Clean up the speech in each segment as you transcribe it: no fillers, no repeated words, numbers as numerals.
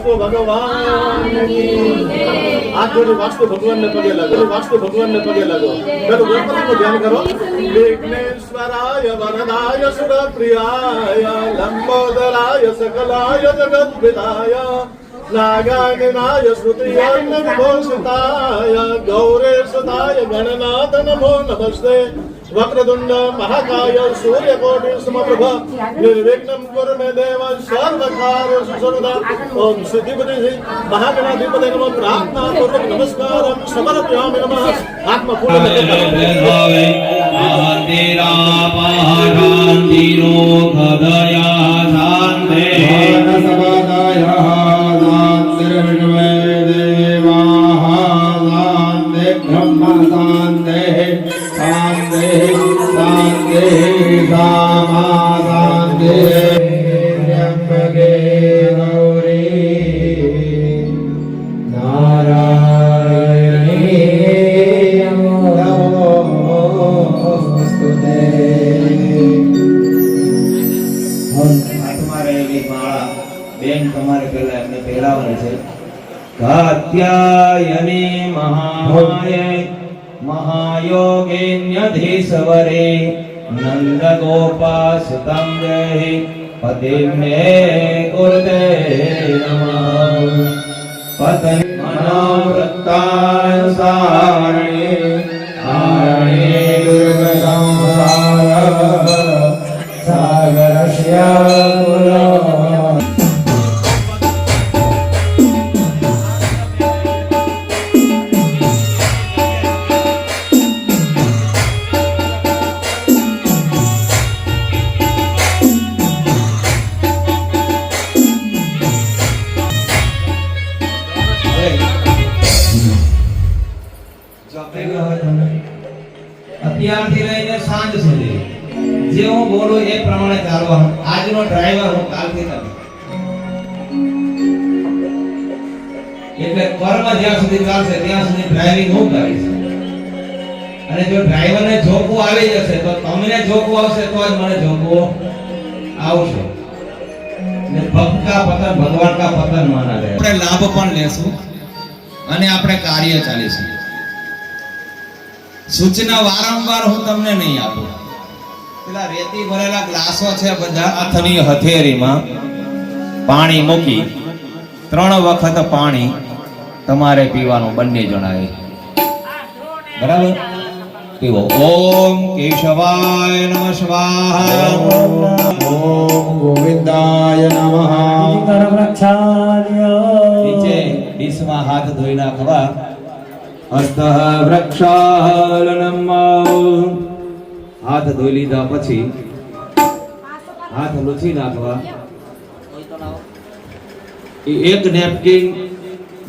वास्तु भगवान की आज जो वास्तु भगवान ने पगे लगो वास्तु भगवान ने पगे लगो तो गणपति को ध्यान करो विघ्नेश्वराय वरदाय सुरप्रियाय लंबोदराय सकलाय जगद्विदाय नागायनाय श्रुतियान्नविभूषिताय गौरेशताय गणनाथ नमो नमस्ते वक्रतुंड महाकाय सूर्यकोटि समप्रभ निर्विघ्नं कुरु मे देव सर्वकार्येषु सर्वदा ओम सिद्धिपति महागणाधिपते नमः प्रार्थना पूर्वक नमस्कारं समर्पयामि नमः आत्मपूर्ण खदया शान्ते कात्यायनी महामाये महायोगिन्यधीश्वरे नन्दगोपासुतं देहि पतिं मे कुरुते नमः पतन् मनोवृत्तानुसारिणे आरणे दुर्गसंसार सागरस्य અત્યારથી લઈને સાંજ સુધી જે હું બોલું એ પ્રમાણે ચાલવાનું. આજનો ડ્રાઈવર હું કાલથી નથી, એટલે કર્મ જ્યાં સુધી ચાલશે ત્યાં સુધી ડ્રાઇવિંગ હું કરીશ. અને જો ડ્રાઈવરને જોકવું આવી જશે તો તમને જોકવું આવશે તો જ મને જોકવું આવશે. ને ભક્ત કા પતન ભગવાન કા પતન માના જાય. આપણે લાભ પણ લેશું અને આપણે કાર્ય ચાલીશું. સૂચના વારંવાર હું તમને નહીં આપું. પેલા રેતી ભરેલા ગ્લાસો છે બધા, હાથની હથેળીમાં પાણી મૂકી 3 વખત પાણી તમારે પીવાનું, બંને જણાએ. બરાબર? પીવો. ઓમ કેશવાય નમઃ સ્વાહા, ઓમ ગોવિંદાય નમઃ. નીચે ડીશમાં હાથ ધોઈ નાખવા. હસ્ત વૃક્ષાલનમ. હાથ ધોઈ લીધા પછી હાથ લૂછી નાખવા. એક નેપકિન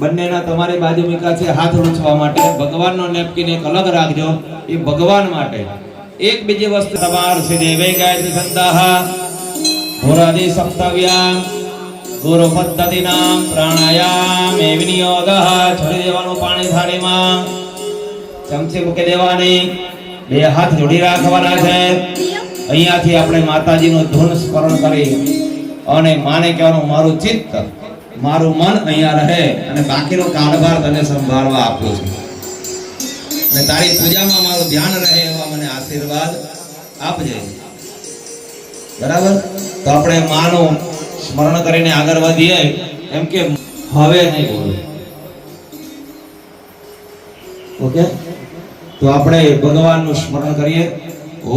બંનેના તમારી બાજુ મૂકા છે હાથ લૂછવા માટે. ભગવાનનો નેપકિન એક અલગ રાખજો, એ ભગવાન માટે. એક બીજી વસ્તુ તમાર શ્રી ગાયત્રી સંતાહ પુરાદિ સપ્તવ્યા ગુરુ પદ્ધતિનામ પ્રાણાયામ એ વિનિયોગઃ. છોડી દેવાનું પાણી થાળીમાં, ચમચી મૂકી દેવાની, 2 હાથ જોડી રાખવાના છે. અહીંયાથી આપણે માતાજીનું ધૂન સ્મરણ કરી અને માને કહેવાનું મારું ચિત્ત મારું મન અહીંયા રહે અને બાકીનો કારભાર તને સંભાળવા આપ્યો છે અને તારી પૂજામાં મારું ધ્યાન રહે એવા મને આશીર્વાદ આપજે. બરાબર? તો આપણે માનું સ્મરણ કરીને આગળ વધીએ. એમ કે હવે નહીં બોલું. ઓકે, તો આપણે ભગવાનનું સ્મરણ કરીએ.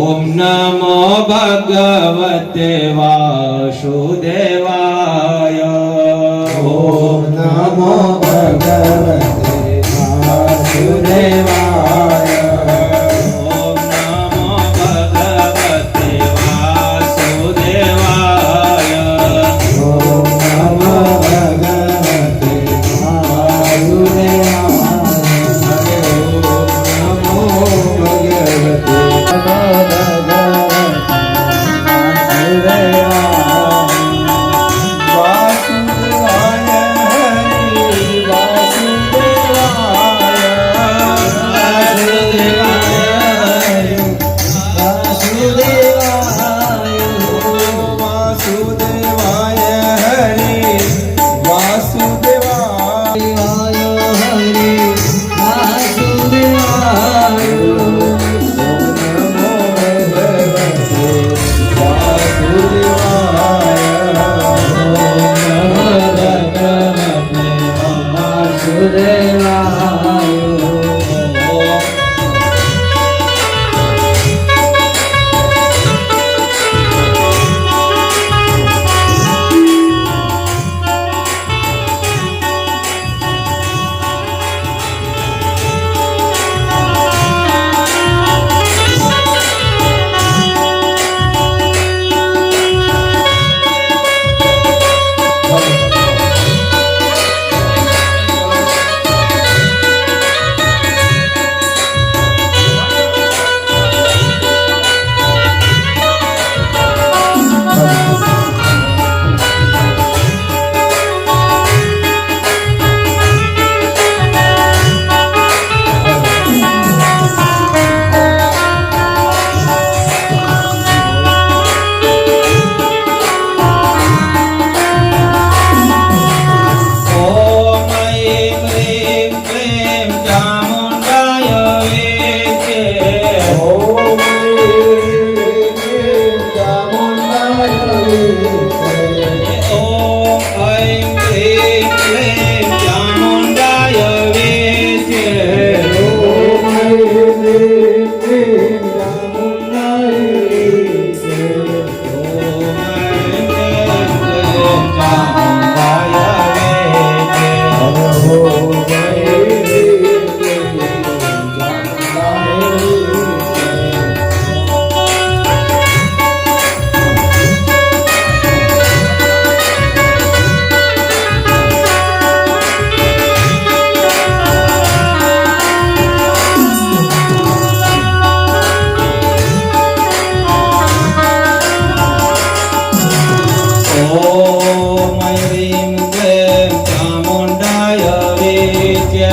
ઓમ નમો ભગવતે વાસુદેવાય. ઓમ નમો ભગવતે વાસુદેવાય. ઓમ નમો ભગવતે વાસુદેવાય. ઓમ નમો ભગવતે વાસુદેવાય. વાસુદેવાય હરિ વાસુદેવાય. ચામુંડાય વેચે. ઓમ હ્રીમ ક્લીમ ચામુંડાય વેચે.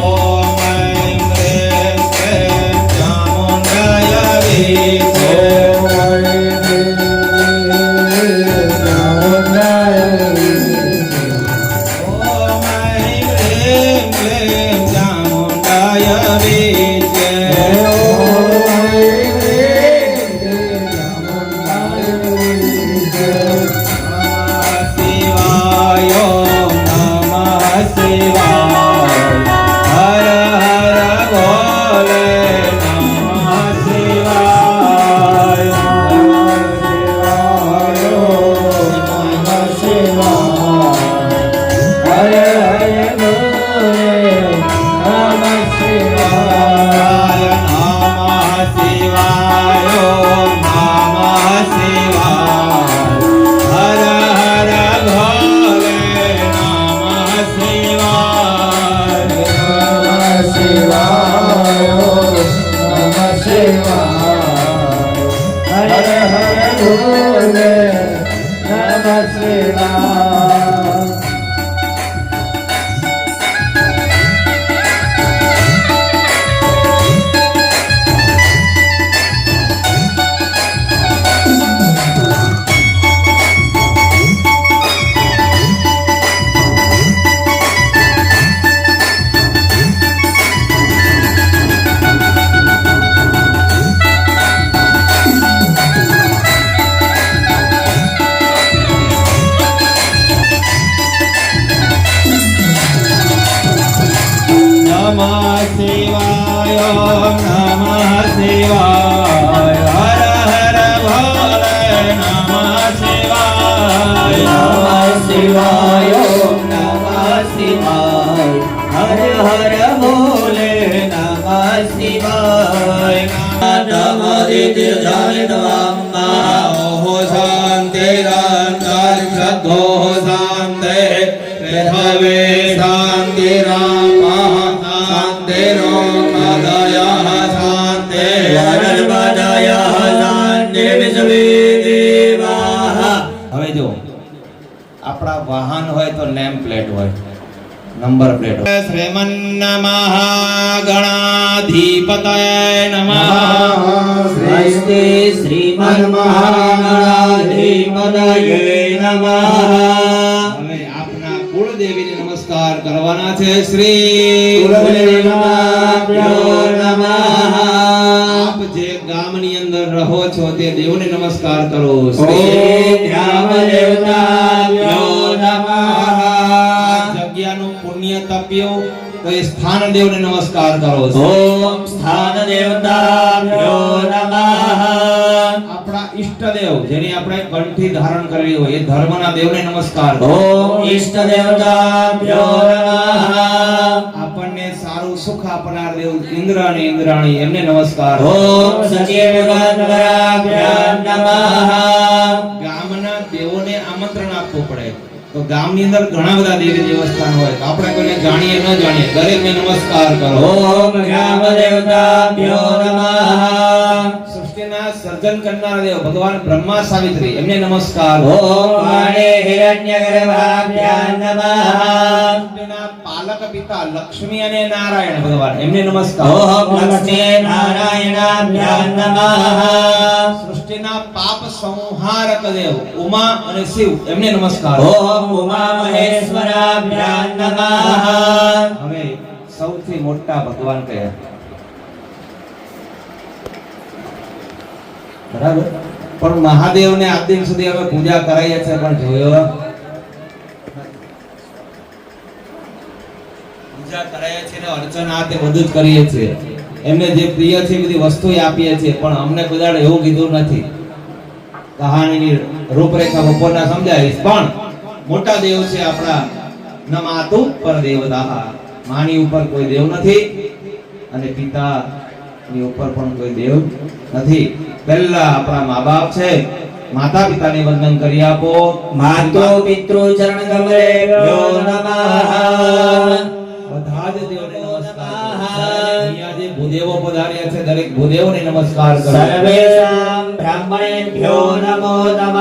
ઓમ હ્રીમ ક્લીમ ચામુંડાય વેચે. ઓમ હ્રીમ ક્લીમ ચામુંડાય વેચે. શિવાય નમઃ શિવાય. હર હર ભોલે નમઃ શિવાય. શિવાય નમઃ શિવાય. નમઃ શિવાય. હર હર ભોલે નમઃ શિવાય. નમઃ શિવાય. નમઃ શિવાય. હર હર ભોલે નમઃ શિવાય. નમઃ શિવાય. નમઃ શિવાય. હર હર ભોલે નમઃ શિવાય. ઓહો શાંતિરંતરિક્ષધો શાંતિ. પૃથ્વે શાંતિરાપઃ શાંતિરોષધયઃ શાંતિ. નર્મદયઃ શાંતિ વિશ્વે દેવાઃ. હવે જો આપણા વાહન હોય તો નેમ પ્લેટ હોય, નંબર પ્લેટ હોય. શ્રીમન નમઃ ગણાધિપતય નમઃ. સ્વસ્તિ શ્રીમન્મહાગણાધિપતયે નમઃ. હવે આપના કુળદેવીને નમસ્કાર કરવાના છે. શ્રી કુલદેવાભ્યો નમઃ. આપ જે ગામની અંદર રહો છો તે દેવને નમસ્કાર કરો. શ્રી ગ્રામદેવતાભ્યો નમઃ. જગ્યાનું પુણ્ય તપ્યું તો એ સ્થાન દેવને નમસ્કાર કરો. ઓમ સ્થાન દેવતાભ્યો નમઃ. આપણા ઈષ્ટદેવ જેની આપણે કંઠી ધારણ કરેલી હોય એ ધર્મના દેવને નમસ્કાર કરો. ઓમ ઈષ્ટ દેવતાભ્યો નમઃ. આપણને સારું સુખ આપનાર દેવ ઇન્દ્ર અને ઇન્દ્રાણી એમને નમસ્કાર. ઓમ સચિવગણપરાભ્યો નમઃ. ગામના દેવોને આમંત્રણ આપવું પડે તો ગામની અંદર ઘણા બધા દેવી દેવસ્થાન હોય તો આપણે કોઈને જાણીએ ન જાણીએ દરેકને નમસ્કાર કરો. ઓમ ગ્રામ દેવતાભ્યો નમઃ. સૃષ્ટિના સર્જન કરનાર દેવ ભગવાન બ્રહ્મા સાવિત્રી એમને નમસ્કાર. ઓમ વાણે હિરણ્યગર્ભાભ્યો નમઃ. સૃષ્ટિના પાલક પિતા લક્ષ્મી અને નારાયણ ભગવાન એમને નમસ્કાર. ઓમ લક્ષ્મી નારાયણાભ્યો નમઃ. સૃષ્ટિના પાપ સંહારક દેવ ઉમા અને શિવ એમને નમસ્કાર. ઓમ ઉમા મહેશ્વરાભ્યો નમઃ. હવે સૌથી મોટા ભગવાન કયા? બરાબર. પણ મહાદેવને આજ દિન સુધી અમે પૂજા કરાઈએ છે પણ જોયો પૂજા કરાઈએ છે ને અર્ચના તે બધું જ કરીએ છીએ એમને જે પ્રિય છે એ બધી વસ્તુ આપીએ છીએ, પણ અમને કોઈ દાડો એવું કીધું નથી. કહાનીની રૂપરેખા બપોરના સમજાવીશ, પણ મોટા દેવ છે આપણા ન માતુ પર દેવતા, માની ઉપર કોઈ દેવ નથી અને પિતાની ઉપર પણ કોઈ દેવ નથી. પહેલા આપણા મા બાપ છે, માતા પિતાને વંદન કરી આપો. માતો પિતૃ ચરણ કમલે નમઃ. બધા જ દેવોને નમસ્કાર. અહીંયા જે ભૂદેવો પધાર્યા છે દરેક ભૂદેવોને નમસ્કાર કરો. સર્વેષાં બ્રાહ્મણેભ્યો નમો નમઃ.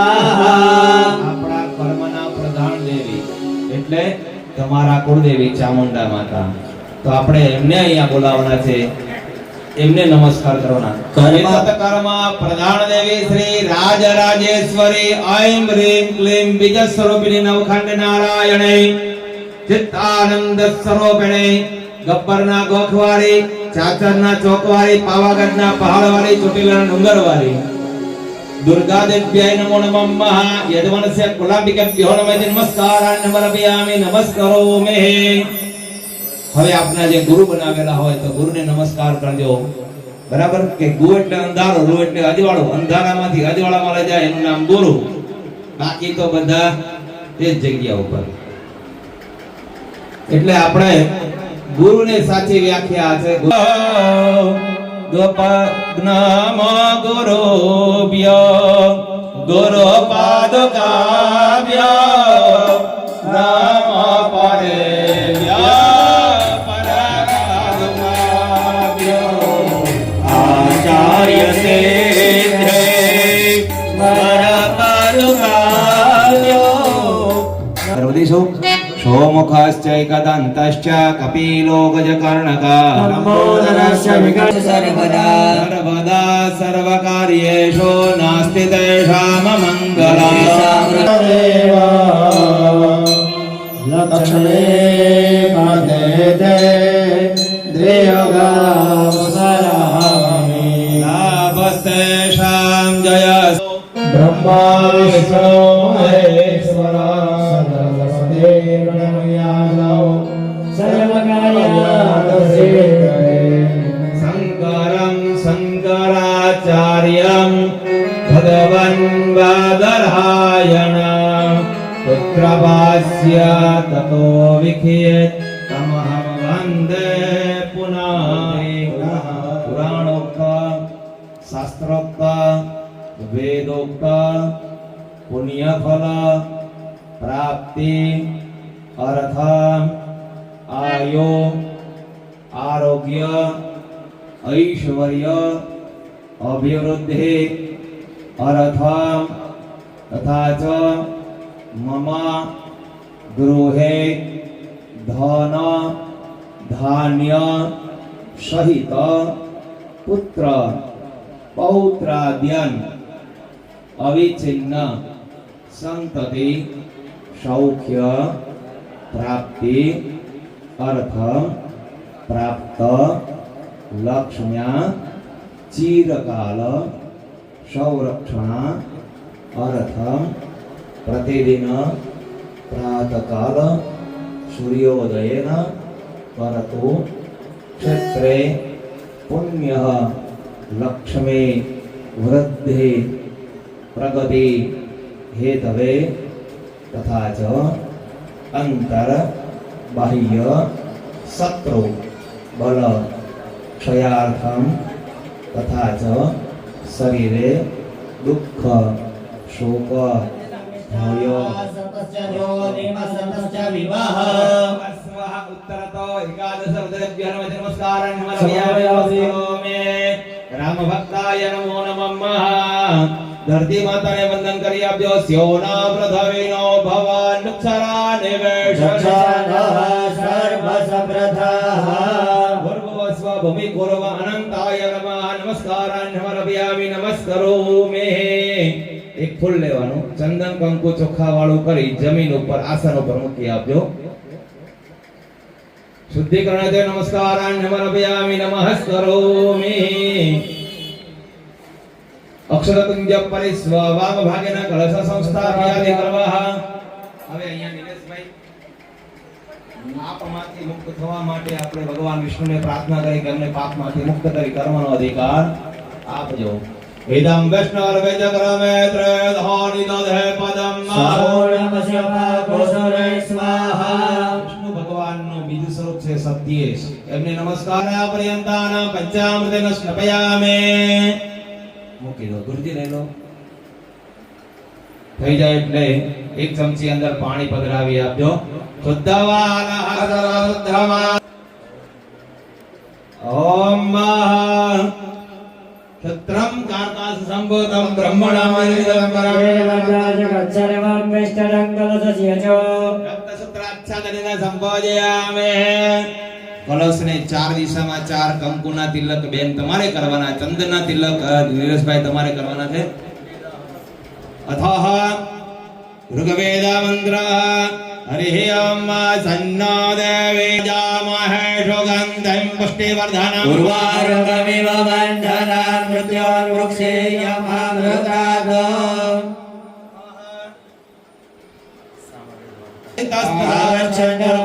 આપણા કર્મના પ્રધાન દેવી એટલે તમારા કુળદેવી ચામુંડા માતા, તો આપણે એમને અહીંયા બોલાવવાના છે, એમને નમસ્કાર કરવાના. કર્મ પ્રધાન દેવી શ્રી રાજરાજેશ્વરી ઐમ રીમ ક્લીમ બીજ સ્વરૂપિણી નવખંડ નારાયણે ચિત્તાનંદ સ્વરૂપિણે ગબ્બરના ગોખવાળી, ચાચરના ચોકવાળી, પાવાગઢના પહાડવાળી, ચોટીલાના ડુંગરવાળી दुर्गा देव्याय नमो नमः. यजमानस्य कुलाम्बिकाभ्यो नमः. नमस्कारान् समर्पयामि. नमस्कारोमि. હવે આપના જે ગુરુ બનાવેલા હોય તો ગુરુને નમસ્કાર કરજો. બરાબર કે ગુ એટલે અંધારો, રુ એટલે અજવાળો. અંધારામાંથી અજવાળામાં લઈ જાય એનું નામ ગુરુ. બાકી તો બધા તે જ જગ્યા ઉપર. એટલે આપણે ગુરુને સાચી વ્યાખ્યા છે ગોપગ્નામ ગુરુભ્ય ગુરુપાદકાભ્ય નમઃ પરેભ્ય પરાગમાભ્ય આચાર્ય સિદ્ધે વરપાદુકાભ્યો. સર્વદીશો સોમુખશ્ચૈકદन्तश्च કપિલો ગજકર્ણકः લંબોદરસ્ય વિકટ સર્વદા. સર્વદા સર્વકાર્યેષુ નાસ્તિ તેષામ મંગલં. લક્ષ્મે પદે દે દ્રયોગાવસરામિ લાભસ્તેષાં જયસ્ બ્રહ્મા વિષ્ણુ મહેશ્વરા સર્વસદે પ્रणम्यानौ सर्वकार्यार्थसिद्धये શંકરં શંકરાચાર્યં ભગવन् બાદરાયણ પુત્રભાસ્ય તતો વિખેત તમહં વંદે પુનઃ. પુરાણોક્ત શાસ્ત્રોક્ત વેદોક્ત પુણ્યફલ પ્રાપ્તિ અર્થ આયુ આરોગ્ય ઐશ્વર્ય અભિવૃદ્ધિ અર્થ તથા ચ મમ ગૃહે ધન ધાન્ય સહિત પુત્ર પૌત્રાદ્યન અવિચ્છિન્ન સંતતિ સૌખ્ય પ્રાપ્તિ અર્થ પ્રાપ્ત લક્ષ્મ્યા ચિરકાલ સંરક્ષણ અર્થ પ્રતિદિન પ્રાતકાલ સૂર્યોદયેન પરતુ ક્ષેત્રે પુણ્ય લક્ષ્મી વૃદ્ધિ પ્રગતિ હેતવે તથા ચ અંતર બાહ્ય શત્રુ બલ ક્ષયાર્થમ તથા ચ શરીરે દુઃખ શોક ભય રામ ભક્તાય નમો નમઃ. ધરતી માતાને વંદન કરી આપજો. સ્યોના પ્રથવિનો ભવન નુક્ષરા નિવેશ ભૂર્ભુવસ્વ ભૂમિ પૂર્વ અનંતાય નમઃ. નમસ્કારાન સમર્પયામિ. નમસ્કરોમિ. એક ફૂલ લેવાનું, ચંદન કંકુ ચોખા વાળું કરી જમીન ઉપર આસન ઉપર મૂકી આપજો. શુદ્ધિકરણ દે. નમસ્કારાન સમર્પયામિ. નમસ્કરોમિ. અક્ષરતુંજ પરિસ્વ વામ ભાગેના કળશ સંસ્થાપ્યાદિ કરવાહ. હવે અહીંયા નિલેશભાઈ પાપમાંથી મુક્ત થવા માટે આપણે ભગવાન વિષ્ણુને પ્રાર્થના કરી કે અમને પાપમાંથી મુક્ત કરી કર્મનો અધિકાર આપજો. ઇદં વિષ્ણુર્વિજક્રમે ત્રેધાનિ દધે પદમ સૌર્યમસ્ય પાકોસરે સ્વાહા. વિષ્ણુ ભગવાનનું બીજું સ્વરૂપ છે સત્યેશ. એમને નમસ્કાર પર્યંતાના પંચામૃતેન સ્નપયામે. મૂકી દો ગુરુજી, લઈ લો. થઈ જાય એટલે એક ચમચી અંદર પાણી પધરાવી આપજો. શુદ્ધવાલા ઓમ ક્ષત્રમ કાર્તાસ સંભૂતમ બ્રહ્મણમ રક્તસૂત્રાચ્છાદનેન સંભોજયામે. કલશને ચાર દિશામાં ચાર કંકુના તિલક બેન તમારે કરવાના. ચંદનના તિલક નીલેશભાઈ તમારે કરવાના છે. અથઃ ઋગ્વેદ મંત્ર હરિ ઓમ સન્નો દેવે જામહે સુગંધિં પુષ્ટિવર્ધનં ઉર્વારુકમિવ બંધનાન મૃત્યોર્વૃક્ષેયમૃતાદ.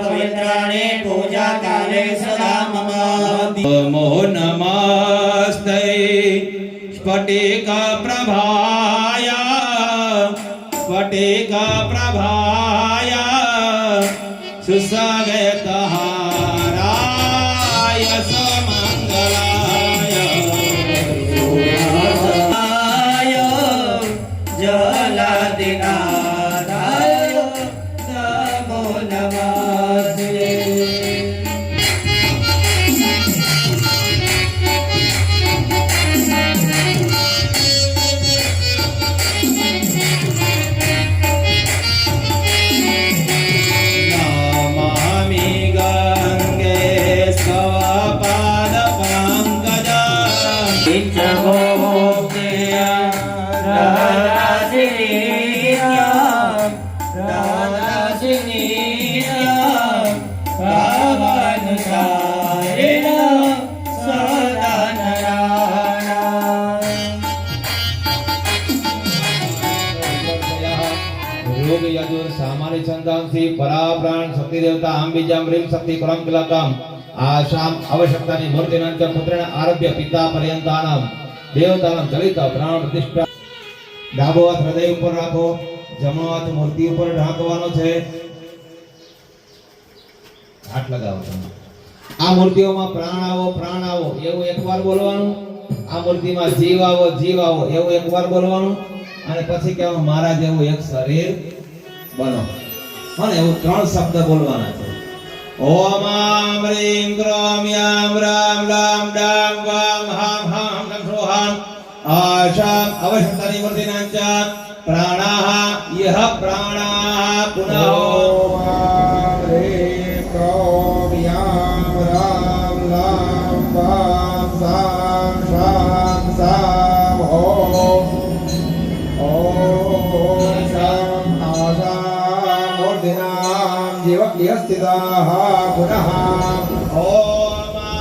પવિત્રાણિ પૂજા કાલે સદા મમ. નમો નમસ્તે સ્ફટિક પ્રભાય સ્ફટિક પ્રભાય સુસગતહારાય સમંગલાય. જલાધિનાથાય નમો નમસ્તે. નમામિ ગંગે સ્વપાદ પંકજ રોગ યજુર સામાન્ય છંદાંસી પરાપ્રાણ શક્તિ દેવતા અંબિજામ રીમ શક્તિ પરમ કિલકમ આશામ આવશ્યકતાની મૂર્તિનંચ પુત્રેણ આરભ્ય પિતા પર્યંતાનામ દેવતાનામ ચલિત પ્રાણ પ્રતિષ્ઠા. ડાબો હાથ હૃદય ઉપર રાખો, જમણો હાથ મૂર્તિ ઉપર ઢાંકવાનો છે. હાથ લગાવો તમે. આ મૂર્તિઓમાં પ્રાણ આવો એવું એકવાર બોલવાનું. આ મૂર્તિમાં જીવ આવો એવું એકવાર બોલવાનું. અને પછી કહેવાનું મારા જેવું એક શરીર બનો. અને એવું 3 શબ્દ બોલવાના છે. ઓમ આમ રીમ ક્રોમ યામ રામ લામ ડામ વામ હામ હામ શમ સોહામ આશામ અવશ્યતાની મૂર્તિનાંચ પ્રાણાહ યહ પ્રાણાહ પુનઃ. પુનઃ ઓમ આમ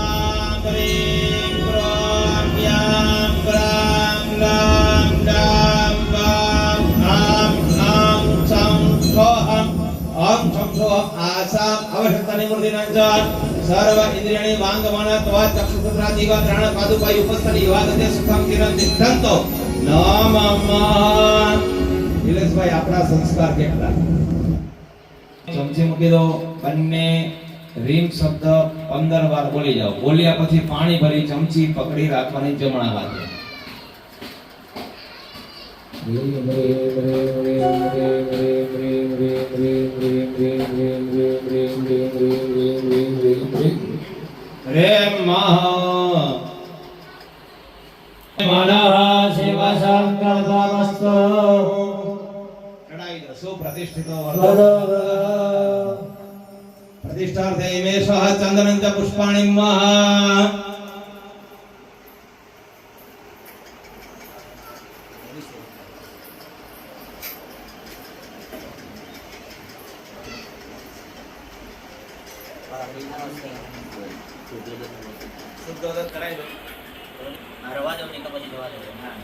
રીમ ક્રોમ યામ રામ લામ ડામ વામ હામ હામ શમ સોહમ ઓમ શમ સોહમ આસામ અવશ્યતાની મૂર્તિનાંચ સર્વ ઇન્દ્રિયાણી વાંગમન ત્વા ચક્ષુપુત્રા જીવ ત્રણ પાદુપાય ઉપસ્થિત યુવાગતે સુખમ કિરણ સિદ્ધાંતો નમઃ. નિલેશભાઈ આપણા સંસ્કાર કેટલા? ચમચી મૂકી દો. બંને રીમ શબ્દ 15 વાર બોલી જાઓ. બોલ્યા પછી પાણી ભરી ચમચી પકડી રાખવાની જમણા હાથે. રેમ મનઃ શિવ સંકલ્પમસ્તુ. ચડાઈ દો. સુપ્રતિષ્ઠિતો પ્રતિષ્ઠાર્થે ઇમે સ્વઃ ચંદનં ચ પુષ્પાણિ મહા. શુદ્ધોદક કરાઈ દો. રવા દો નહીં તો પછી જવા દો. હા.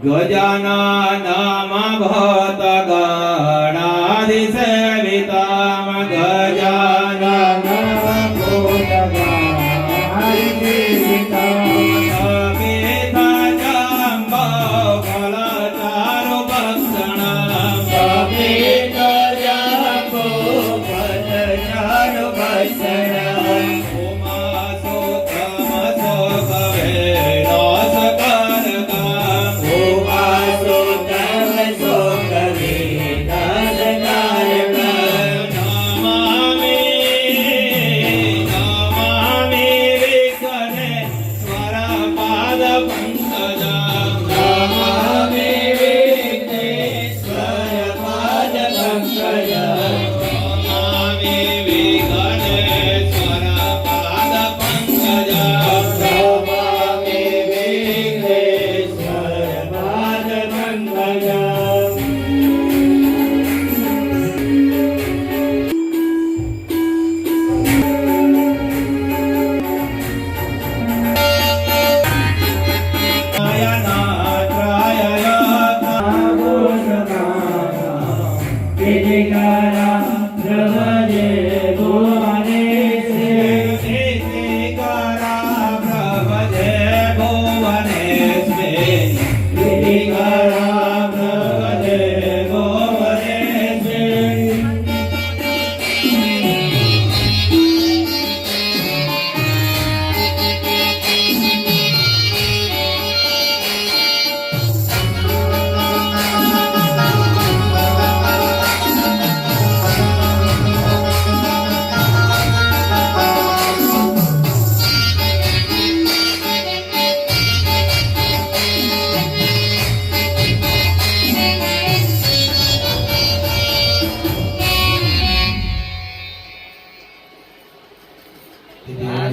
ગજાનનમ ભૂત ગણાધિસેવિતમ ગજાનનમ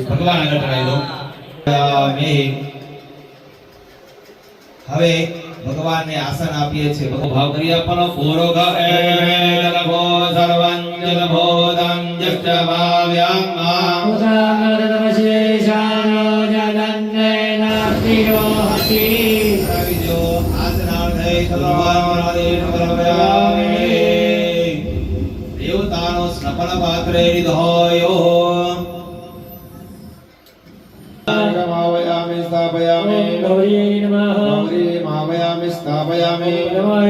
ભગવાન આગળ ચડાવી દો. હવે ભગવાનને આસન આપીએ છીએ. ભાવ કરી આપવાનો. પૂરો ગએ લભો સર્વં જલભોદં જક્ષ ભાવ્યં આ જો આસનાર્થે સર્વારાધેન પ્રભયામિ દેવતાનો સ્નપન પાત્રે નિધોયો मावयामि स्थापयामि गौरी नमः गौरी मावयामि स्थापयामि नमः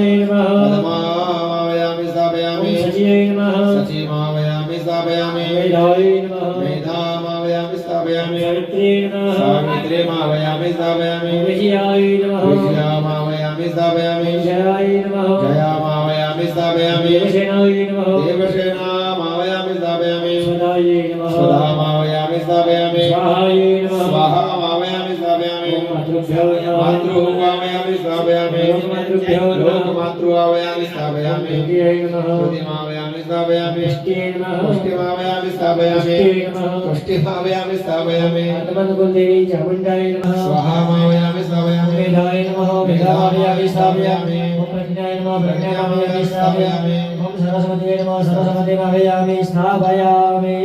मावयामि स्थापयामि सचिये नमः सची मावयामि स्थापयामि मेधाये नमः मेधा मावयामि स्थापयामि सावित्रे नमः सावित्रे मावयामि स्थापयामि विजयाये नमः विजया मावयामि स्थापयामि जयाये नमः जया मावयामि स्थापयामि देवसेनाये नमः देवसेना मावयामि स्थापयामि सुधाये नमः सुधा मावयामि स्थापयामि स्वाहाये नमः स्वाहा मावयामि स्थापयामि मातृभ्यो नमः मातृ मावयामि स्थापयामि लोकमातृभ्यो नमः लोकमातृ मावयामि स्थापयामि श्रुतिये नमः श्रुति मावयामि स्थापयामि पुष्टिये नमः पुष्टि मावयामि स्थापयामि पुष्टिये नमः पुष्टि मावयामि स्थापयामि आत्मनुकुलदेवी चामुण्डाये नमः स्वाहा मावयामि स्थापयामि मेधाये नमः मेधामावयामि स्थापयामि ॐ प्रज्ञाय नमः प्रज्ञामावयामि स्थापयामि ॐ सरस्वत्यै नमः सरस्वतीमावयामि स्थापयामि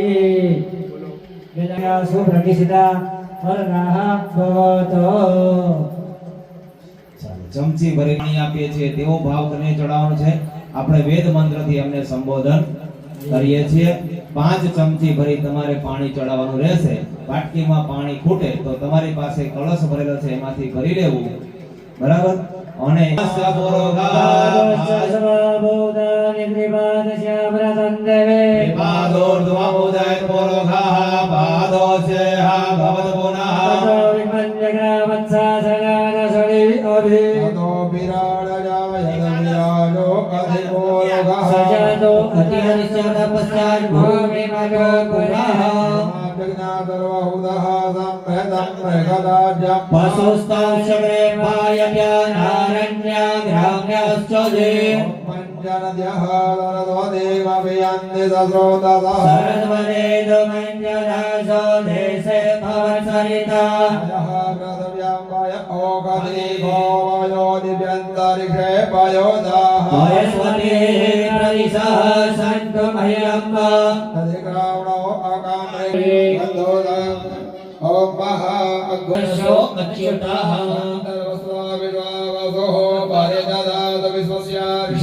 वेदया सुप्रतिष्ठिता वरदाः भवतो ચમચી ભરી પાણી આપીએ છીએ તેવો ભાવ કરીને ચડાવવાનો છે. આપણે વેદ મંત્રથી એમને સંબોધન કરીએ છીએ. 5 ચમચી ભરી તમારે પાણી ચડાવવાનું રહેશે. વાટકીમાં પાણી ખૂટે તો તમારી પાસે કળશ ભરેલો છે એમાંથી ભરી લેવું. બરાબર. અને सजातो अतिहरिश्चंद पश्चात भूमि मनो पुनः पशुस्तं शमे पायव्यानारण्या ग्राम्यश्चोदे सरस्वते दुमञ्जनासो देशे भवत्सरिता वयस्वती प्रदिशः सन्तु मह्यम् अच्युतः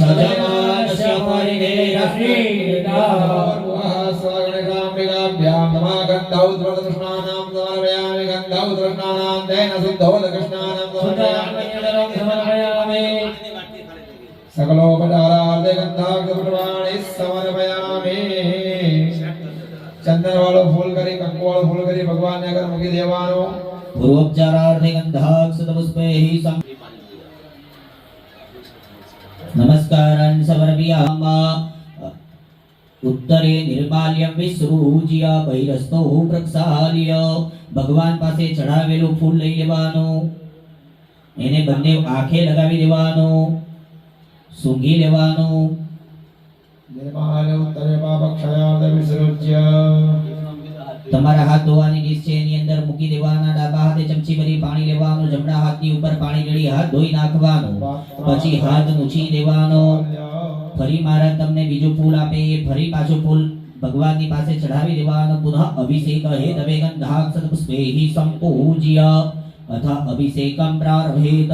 સજમાનસ્ય પરિદેરશ્રીતા स्वागणकाम्बिकाभ्यां नमः गन्धौ द्रवदृष्णानां समर्पयामि गन्धौ दृष्णानां तेन शुद्धौ दकृष्णानां समर्पयामि सकलोपचारार्थे गन्धाग्रपुष्पाणि समर्पयामि चंदन वालो फूल करी कंकु वालो फूल करी भगवान ने अगर मुखी देवानो पूर्वोपचारार्थे गन्धाक्षतपुष्पैः नमस्कारान् समर्पयामः उत्तरे निर्माल्यं विसृज्य बहिरस्तो प्रक्षाल्य भगवान પાસે ચડાવેલું ફૂલ લઈ લેવાનું એને બંને આંખે લગાવી દેવાનું સૂંઘી લેવાનું निर्माल्य उत्तरे पापक्षयार्थे विसृज्य તમારા હાથ ધોવાની ડીશ છે એની અંદર મૂકી દેવાના ડાબા હાથે ચમચી ભરી પાણી લેવાનું જમણા હાથની ઉપર પાણી રેડી હાથ ધોઈ નાખવાનું પછી હાથ મૂછી દેવાનો ફરી મહારાજ તમને બીજું ફૂલ આપે એ ફરી પાછું ફૂલ ભગવાનની પાસે ચઢાવી દેવાનું પુનઃ અભિષેક હે દવે ગંધાક્ષત પુષ્પૈઃ સંપૂજ્ય અથ અભિષેકં પ્રારભેત